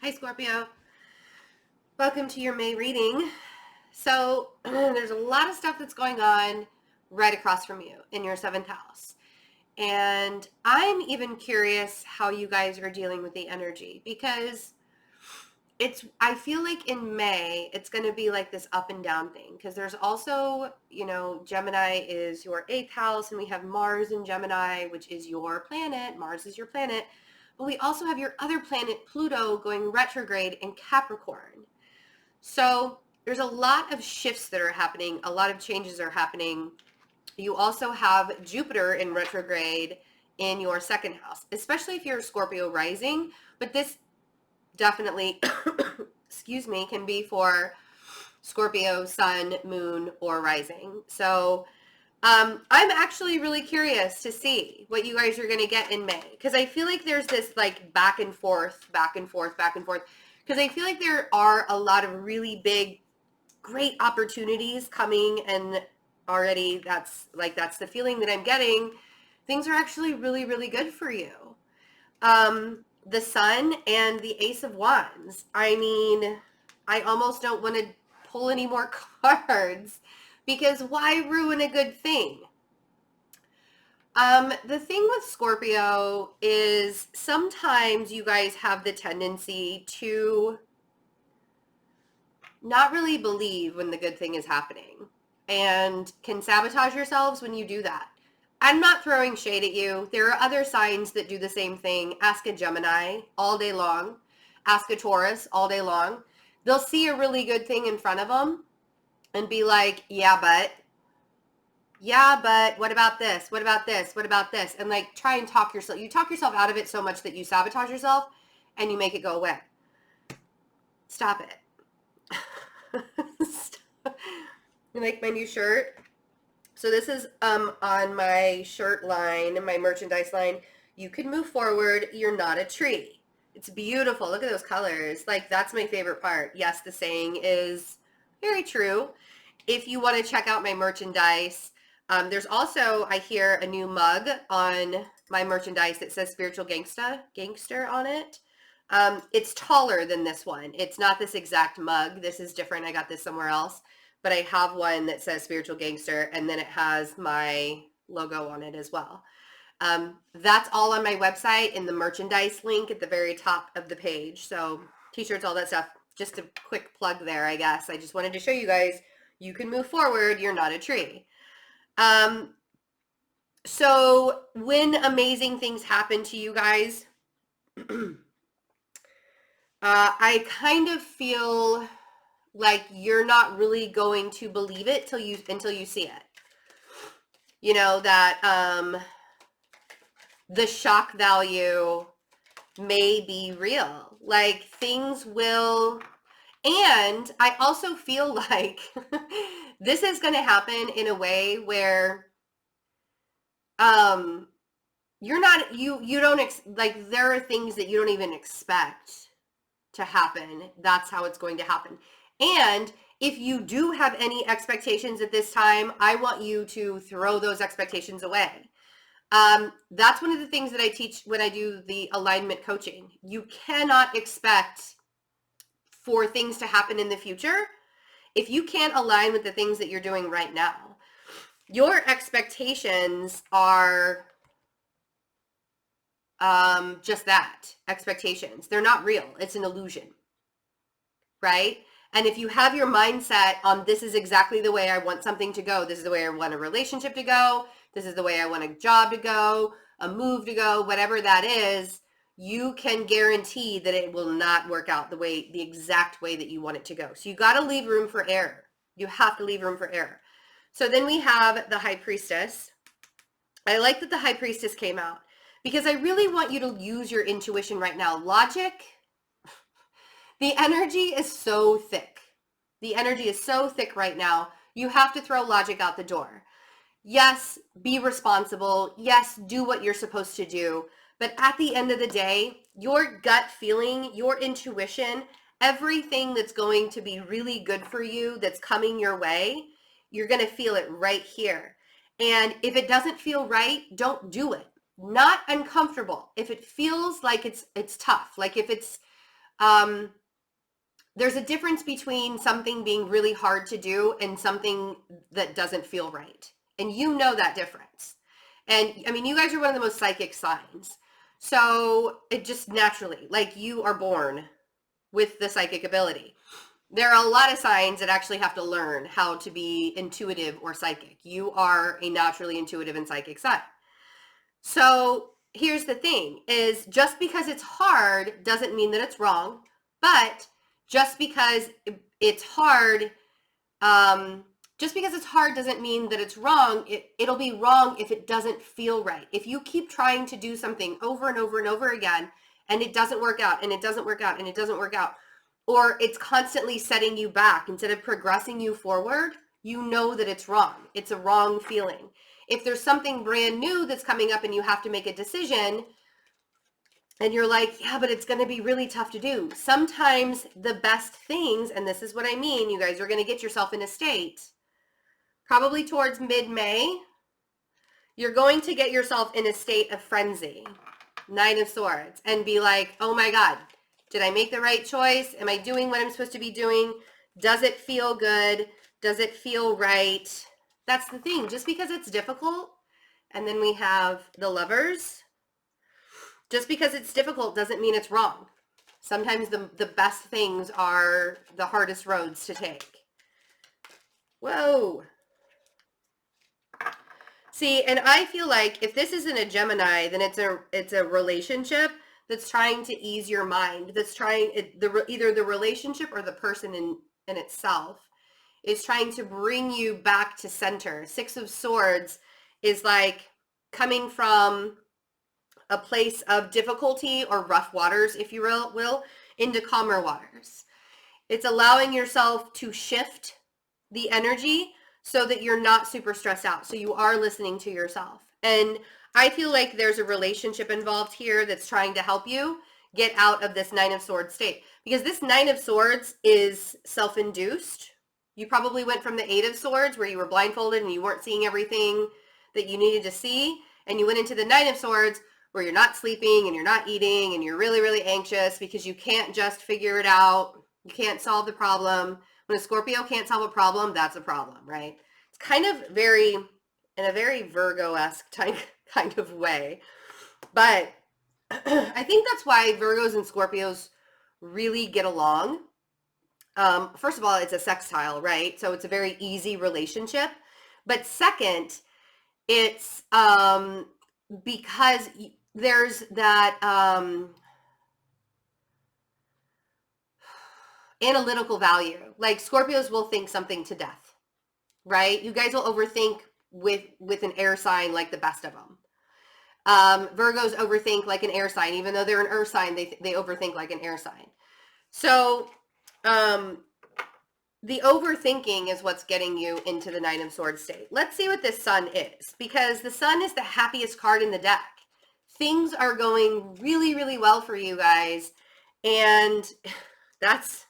Hi, Scorpio. Welcome to your May reading. So, there's a lot of stuff that's going on right across from you in your seventh house. And I'm even curious how you guys are dealing with the energy because I feel like in May, it's going to be like this up and down thing because there's also, Gemini is your eighth house and we have Mars in Gemini, which is your planet. Mars is your planet. But we also have your other planet, Pluto, going retrograde in Capricorn. So there's a lot of shifts that are happening. A lot of changes are happening. You also have Jupiter in retrograde in your second house, especially if you're a Scorpio rising. But this definitely, excuse me, can be for Scorpio, sun, moon, or rising. So I'm actually really curious to see what you guys are going to get in May because I feel like there's this like back and forth, back and forth, back and forth. Because I feel like there are a lot of really big, great opportunities coming, and already that's the feeling that I'm getting. Things are actually really, really good for you. The Sun and the Ace of Wands. I mean, I almost don't want to pull any more cards because why ruin a good thing? The thing with Scorpio is sometimes you guys have the tendency to not really believe when the good thing is happening and can sabotage yourselves when you do that. I'm not throwing shade at you. There are other signs that do the same thing. Ask a Gemini all day long. Ask a Taurus all day long. They'll see a really good thing in front of them and be like, yeah, but what about this? What about this? What about this? And like try and talk yourself out of it so much that you sabotage yourself and you make it go away. Stop it. You like my new shirt? So this is on my shirt line and my merchandise line. You can move forward. You're not a tree. It's beautiful. Look at those colors. Like that's my favorite part. Yes, the saying is very true. If you want to check out my merchandise, there's also, I hear, a new mug on my merchandise that says Spiritual Gangster on it. It's taller than this one. It's not this exact mug. This is different. I got this somewhere else. But I have one that says Spiritual Gangster, and then it has my logo on it as well. That's all on my website in the merchandise link at the very top of the page. So t-shirts, all that stuff. Just a quick plug there, I guess. I just wanted to show you guys you can move forward. You're not a tree. So when amazing things happen to you guys, I kind of feel like you're not really going to believe it until you see it. You know, that the shock value may be real. Like things will, and I also feel like this is going to happen in a way where you're not, you don't, like there are things that you don't even expect to happen. That's how it's going to happen. And if you do have any expectations at this time, I want you to throw those expectations away. That's one of the things that I teach when I do the alignment coaching. You cannot expect for things to happen in the future if you can't align with the things that you're doing right now. Your expectations are just that, expectations. They're not real. It's an illusion, right? And if you have your mindset on this is exactly the way I want something to go, this is the way I want a relationship to go, this is the way I want a job to go, a move to go, whatever that is, you can guarantee that it will not work out the exact way that you want it to go. So you got to leave room for error. You have to leave room for error. So then we have the High Priestess. I like that the High Priestess came out because I really want you to use your intuition right now. Logic, the energy is so thick. The energy is so thick right now. You have to throw logic out the door. Yes, be responsible. Yes, do what you're supposed to do. But at the end of the day, your gut feeling, your intuition, everything that's going to be really good for you, that's coming your way, you're going to feel it right here. And if it doesn't feel right, don't do it. Not uncomfortable. If it feels like it's tough, like if it's There's a difference between something being really hard to do and something that doesn't feel right. And you know that difference. And I mean, you guys are one of the most psychic signs. So it just naturally, like, you are born with the psychic ability. There are a lot of signs that actually have to learn how to be intuitive or psychic. You are a naturally intuitive and psychic sign. So here's the thing is, just because it's hard doesn't mean that it's wrong, but just because it's hard, just because it's hard doesn't mean that it's wrong. It'll be wrong if it doesn't feel right. If you keep trying to do something over and over and over again, and it doesn't work out, and it doesn't work out, and it doesn't work out, or it's constantly setting you back instead of progressing you forward, you know that it's wrong. It's a wrong feeling. If there's something brand new that's coming up and you have to make a decision, and you're like, yeah, but it's going to be really tough to do. Sometimes the best things, and this is what I mean, you guys are going to get yourself in a state, probably towards mid-May, you're going to get yourself in a state of frenzy, 9 of Swords, and be like, oh my God, did I make the right choice? Am I doing what I'm supposed to be doing? Does it feel good? Does it feel right? That's the thing. Just because it's difficult, and then we have the Lovers, just because it's difficult doesn't mean it's wrong. Sometimes the best things are the hardest roads to take. Whoa. See, and I feel like if this isn't a Gemini, then it's a relationship that's trying to ease your mind. That's trying either the relationship or the person in itself is trying to bring you back to center. 6 of Swords is like coming from a place of difficulty or rough waters, if you will, into calmer waters. It's allowing yourself to shift the energy so that you're not super stressed out. So you are listening to yourself. And I feel like there's a relationship involved here that's trying to help you get out of this 9 of Swords state. Because this 9 of Swords is self-induced. You probably went from the 8 of Swords where you were blindfolded and you weren't seeing everything that you needed to see. And you went into the 9 of Swords where you're not sleeping and you're not eating and you're really, really anxious because you can't just figure it out. You can't solve the problem. When a Scorpio can't solve a problem, that's a problem, right? It's kind of in a very Virgo-esque kind of way. But I think that's why Virgos and Scorpios really get along. First of all, it's a sextile, right? So it's a very easy relationship. But second, it's because there's that analytical value. Like Scorpios will think something to death, right? You guys will overthink with an air sign like the best of them. Virgos overthink like an air sign. Even though they're an earth sign, they overthink like an air sign. So the overthinking is what's getting you into the 9 of Swords state. Let's see what this Sun is, because the Sun is the happiest card in the deck. Things are going really, really well for you guys. And that's,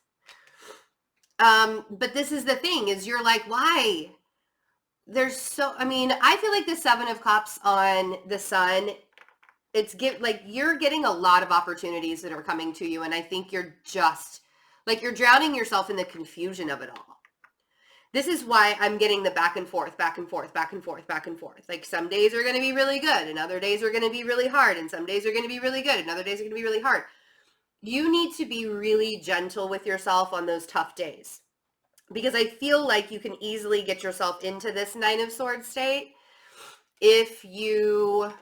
but this is the thing is you're like, why? I mean, I feel like the 7 of Cups on the Sun, like you're getting a lot of opportunities that are coming to you. And I think you're just like, you're drowning yourself in the confusion of it all. This is why I'm getting the back and forth, back and forth, back and forth, back and forth. Like some days are going to be really good and other days are going to be really hard. And some days are going to be really good and other days are going to be really hard. You need to be really gentle with yourself on those tough days, because I feel like you can easily get yourself into this 9 of Swords state if you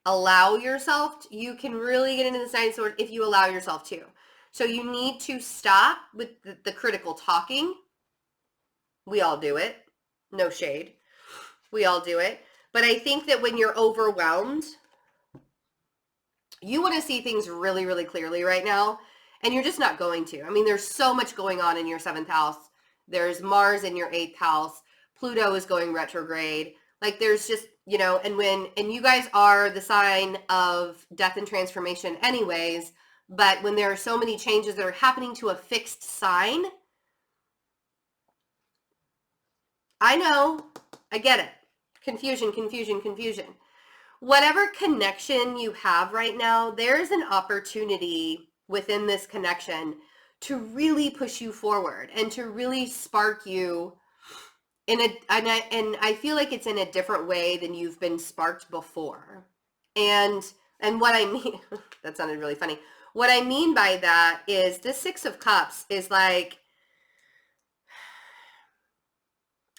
allow yourself you can really get into this 9 of Swords if you allow yourself to. So you need to stop with the critical talking. We all do it. No shade. We all do it. But I think that when you're overwhelmed, you want to see things really, really clearly right now, and you're just not going to. I mean, there's so much going on in your 7th house. There's Mars in your 8th house. Pluto is going retrograde. Like there's just, you know, and you guys are the sign of death and transformation anyways, but when there are so many changes that are happening to a fixed sign, I know, I get it. Confusion, confusion, confusion. whatever connection you have right now, there's an opportunity within this connection to really push you forward and to really spark you and I feel like it's in a different way than you've been sparked before. And what I mean, that sounded really funny. What I mean by that is the Six of Cups is like,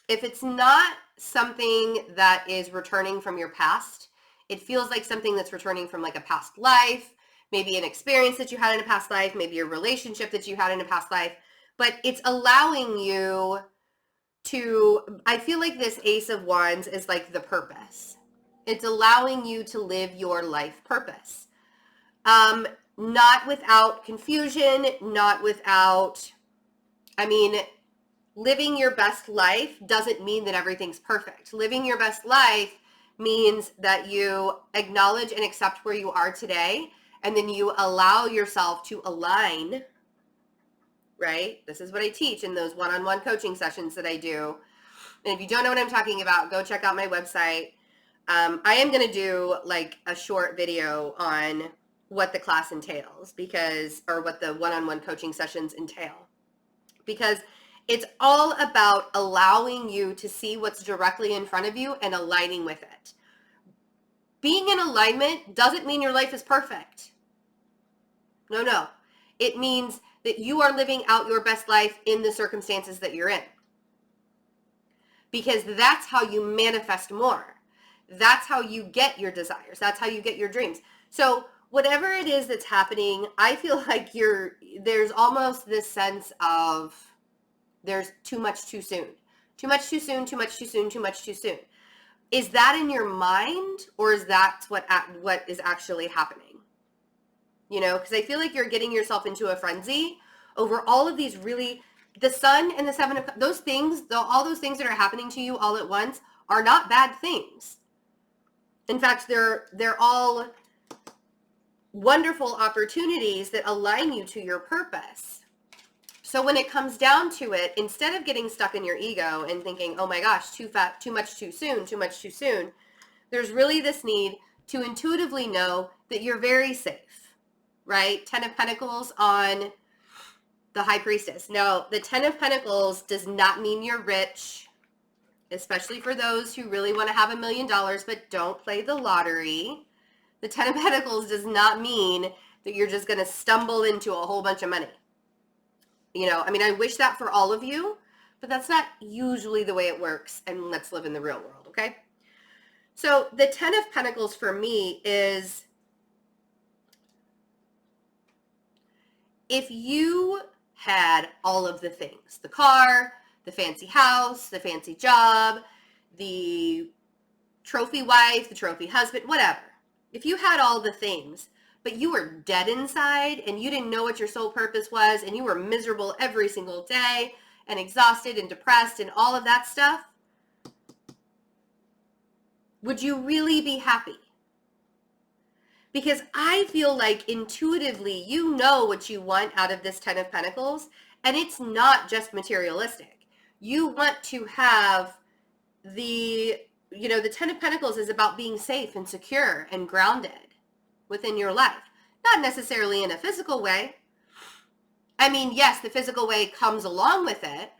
if it's not something that is returning from your past, it feels like something that's returning from like a past life, maybe an experience that you had in a past life, maybe a relationship that you had in a past life, but it's allowing you to, I feel like this Ace of Wands is like the purpose. It's allowing you to live your life purpose. Not without confusion, not without, I mean, living your best life doesn't mean that everything's perfect. Living your best life means that you acknowledge and accept where you are today, and then you allow yourself to align, right? This is what I teach in those one-on-one coaching sessions that I do. And if you don't know what I'm talking about, go check out my website. I am going to do like a short video on what the class entails, or what the one-on-one coaching sessions entail, because it's all about allowing you to see what's directly in front of you and aligning with it. Being in alignment doesn't mean your life is perfect. No. It means that you are living out your best life in the circumstances that you're in. Because that's how you manifest more. That's how you get your desires. That's how you get your dreams. So whatever it is that's happening, I feel like there's almost this sense of there's too much too soon. Too much too soon, too much too soon, too much too soon. Is that in your mind, or is that what is actually happening? You know, because I feel like you're getting yourself into a frenzy over all of these really, the Sun and the Seven of, those things, all those things that are happening to you all at once are not bad things. In fact, they're all wonderful opportunities that align you to your purpose. So when it comes down to it, instead of getting stuck in your ego and thinking, oh my gosh, too fat, too much too soon, too much too soon, there's really this need to intuitively know that you're very safe, right? 10 of Pentacles on the High Priestess. Now, the 10 of Pentacles does not mean you're rich, especially for those who really want to have $1 million but don't play the lottery. The 10 of Pentacles does not mean that you're just going to stumble into a whole bunch of money. You know, I mean, I wish that for all of you, but that's not usually the way it works, and let's live in the real world, okay? So the 10 of Pentacles for me is, if you had all of the things, the car, the fancy house, the fancy job, the trophy wife, the trophy husband, whatever, if you had all the things, but you were dead inside and you didn't know what your soul purpose was, and you were miserable every single day and exhausted and depressed and all of that stuff, would you really be happy? Because I feel like intuitively you know what you want out of this 10 of Pentacles, and it's not just materialistic. You want to have the 10 of Pentacles is about being safe and secure and grounded within your life. Not necessarily in a physical way. I mean, yes, the physical way comes along with it,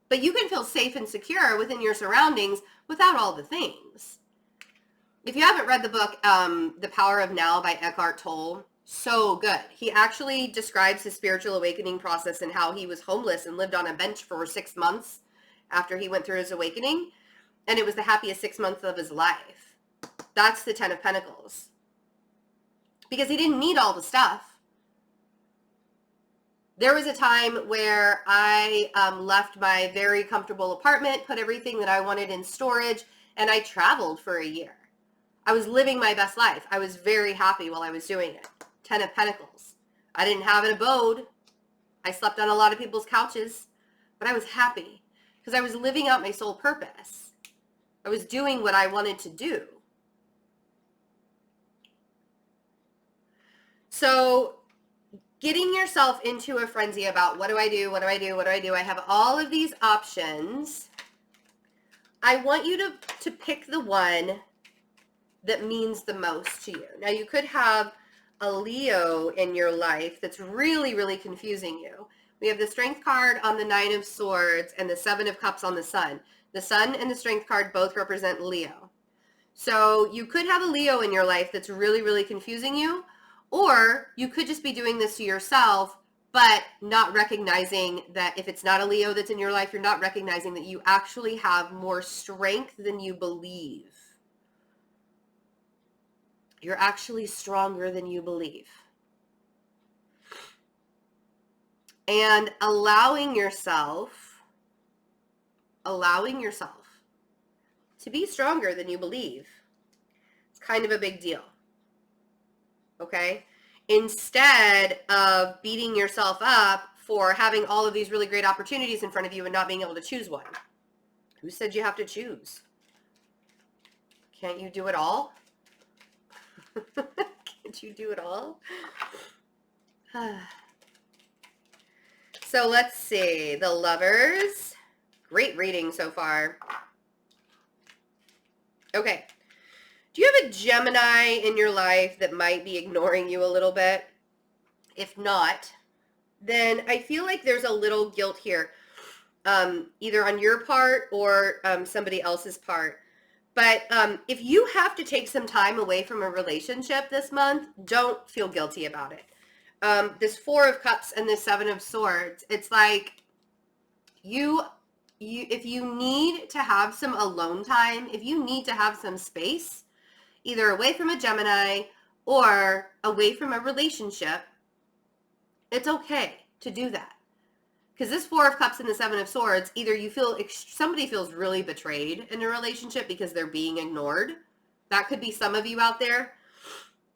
but you can feel safe and secure within your surroundings without all the things. If you haven't read the book, The Power of Now by Eckhart Tolle, so good. He actually describes his spiritual awakening process and how he was homeless and lived on a bench for 6 months after he went through his awakening. And it was the happiest 6 months of his life. That's the 10 of Pentacles. Because he didn't need all the stuff. There was a time where I left my very comfortable apartment, put everything that I wanted in storage, and I traveled for a year. I was living my best life. I was very happy while I was doing it. 10 of Pentacles. I didn't have an abode. I slept on a lot of people's couches, but I was happy because I was living out my soul purpose. I was doing what I wanted to do. So getting yourself into a frenzy about what do I do, what do I do, what do I do? I have all of these options. I want you to pick the one that means the most to you. Now, you could have a Leo in your life that's really, really confusing you. We have the Strength card on the Nine of Swords and the Seven of Cups on the Sun. The Sun and the Strength card both represent Leo. So you could have a Leo in your life that's really, really confusing you, or you could just be doing this to yourself, but not recognizing that if it's not a Leo that's in your life, you're not recognizing that you actually have more strength than you believe. You're actually stronger than you believe. And allowing yourself to be stronger than you believe, it's kind of a big deal. Okay? Instead of beating yourself up for having all of these really great opportunities in front of you and not being able to choose one. Who said you have to choose? Can't you do it all? Can't you do it all? So let's see. The Lovers. Great reading so far. Okay. Do you have a Gemini in your life that might be ignoring you a little bit? If not, then I feel like there's a little guilt here, either on your part or somebody else's part. But if you have to take some time away from a relationship this month, don't feel guilty about it. This Four of Cups and this Seven of Swords, it's like if you need to have some alone time, if you need to have some space, either away from a Gemini or away from a relationship, it's okay to do that. Because this Four of Cups and the Seven of Swords, either you feel somebody feels really betrayed in a relationship because they're being ignored. That could be some of you out there.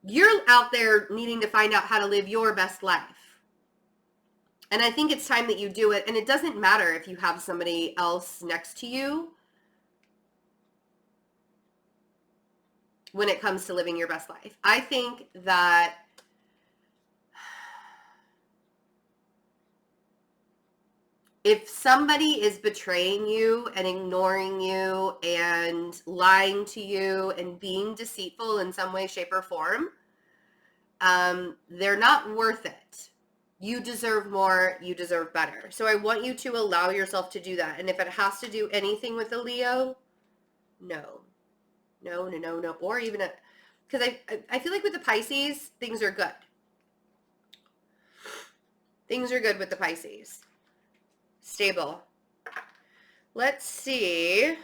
You're out there needing to find out how to live your best life. And I think it's time that you do it. And it doesn't matter if you have somebody else next to you when it comes to living your best life. I think that if somebody is betraying you and ignoring you and lying to you and being deceitful in some way, shape, or form, they're not worth it. You deserve more. You deserve better. So I want you to allow yourself to do that. And if it has to do anything with a Leo, no. Or even because I feel like with the Pisces, things are good. Things are good with the Pisces. Stable. Let's see.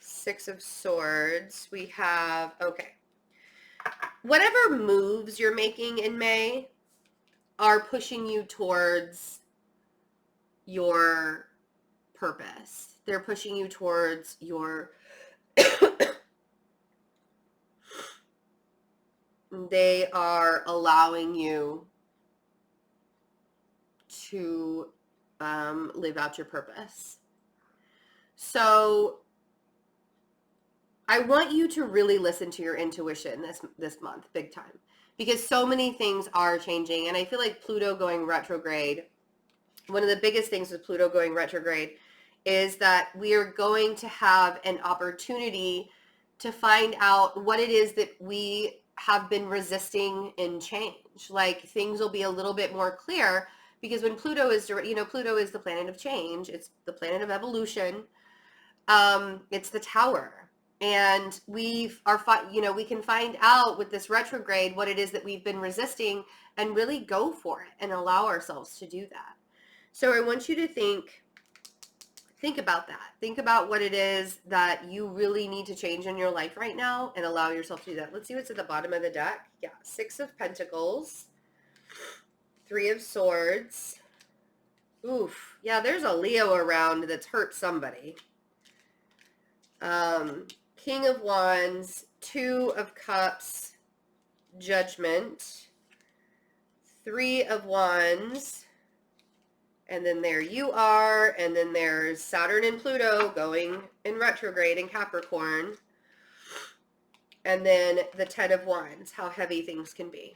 Six of Swords. We have, okay. Whatever moves you're making in May are pushing you towards your purpose. They're pushing you towards your they are allowing you to live out your purpose. So I want you to really listen to your intuition this month, big time, because so many things are changing. And I feel like Pluto going retrograde, one of the biggest things with Pluto going retrograde is that we are going to have an opportunity to find out what it is that we have been resisting in change. Like things will be a little bit more clear because when Pluto is, Pluto is the planet of change. It's the planet of evolution. It's the tower. And we can find out with this retrograde what it is that we've been resisting and really go for it and allow ourselves to do that. So I want you to think about that. Think about what it is that you really need to change in your life right now and allow yourself to do that. Let's see what's at the bottom of the deck. Yeah, Six of Pentacles, Three of Swords. Oof. Yeah, there's a Leo around that's hurt somebody. King of Wands, Two of Cups, Judgment, Three of Wands, and then there you are, and then there's Saturn and Pluto going in retrograde in Capricorn, and then the Ten of Wands, how heavy things can be.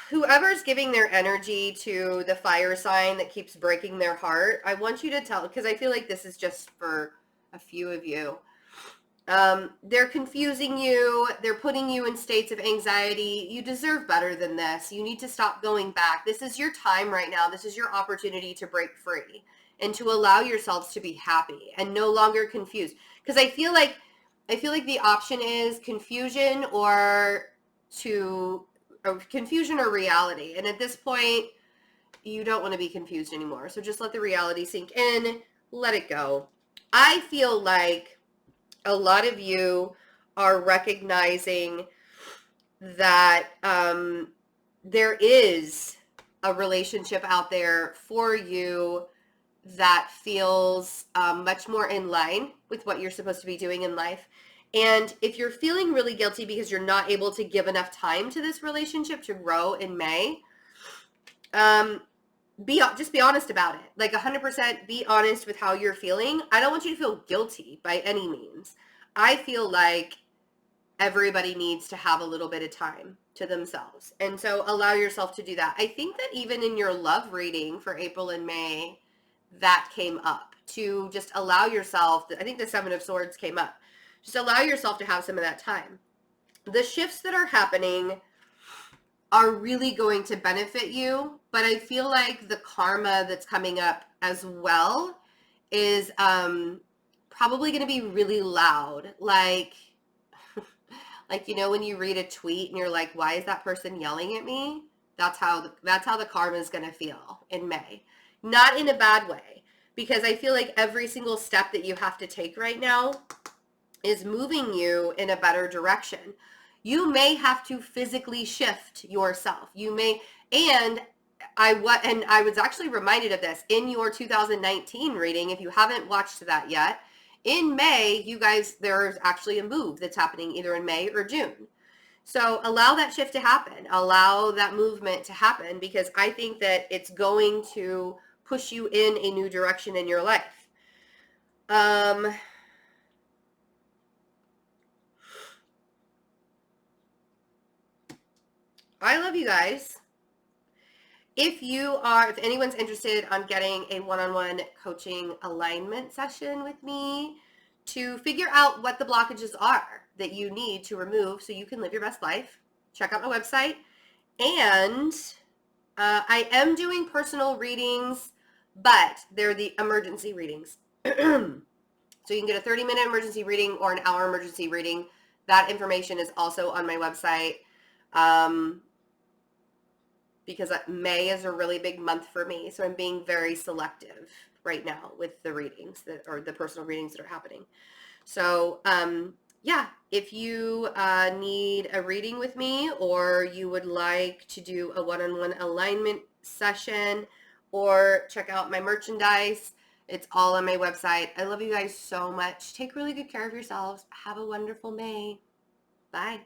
whoever's giving their energy to the fire sign that keeps breaking their heart, I want you to tell, because I feel like this is just for a few of you. They're confusing you. They're putting you in states of anxiety. You deserve better than this. You need to stop going back. This is your time right now. This is your opportunity to break free and to allow yourselves to be happy and no longer confused. Because I feel like the option is confusion or reality. And at this point, you don't want to be confused anymore. So just let the reality sink in. Let it go. I feel like a lot of you are recognizing that there is a relationship out there for you that feels much more in line with what you're supposed to be doing in life. And if you're feeling really guilty because you're not able to give enough time to this relationship to grow in May, just be honest about it. Like 100% be honest with how you're feeling. I don't want you to feel guilty by any means. I feel like everybody needs to have a little bit of time to themselves. And so allow yourself to do that. I think that even in your love reading for April and May, that came up, to just allow yourself, I think the 7 of Swords came up. Just allow yourself to have some of that time. The shifts that are happening are really going to benefit you, but I feel like the karma that's coming up as well is probably going to be really loud. Like you know, when you read a tweet and you're like, why is that person yelling at me? That's how the karma is going to feel in May. Not in a bad way, because I feel like every single step that you have to take right now is moving you in a better direction. You may have to physically shift yourself. You may, and I was actually reminded of this in your 2019 reading. If you haven't watched that yet, in May, you guys, there's actually a move that's happening either in May or June. So allow that shift to happen. Allow that movement to happen, because I think that it's going to push you in a new direction in your life. I love you guys. If anyone's interested on getting a one-on-one coaching alignment session with me to figure out what the blockages are that you need to remove so you can live your best life, check out my website. And I am doing personal readings, but they're the emergency readings. So you can get a 30-minute emergency reading or an hour emergency reading. That information is also on my website. Because May is a really big month for me. So I'm being very selective right now with the readings or the personal readings that are happening. So yeah, if you need a reading with me, or you would like to do a one-on-one alignment session, or check out my merchandise, it's all on my website. I love you guys so much. Take really good care of yourselves. Have a wonderful May. Bye.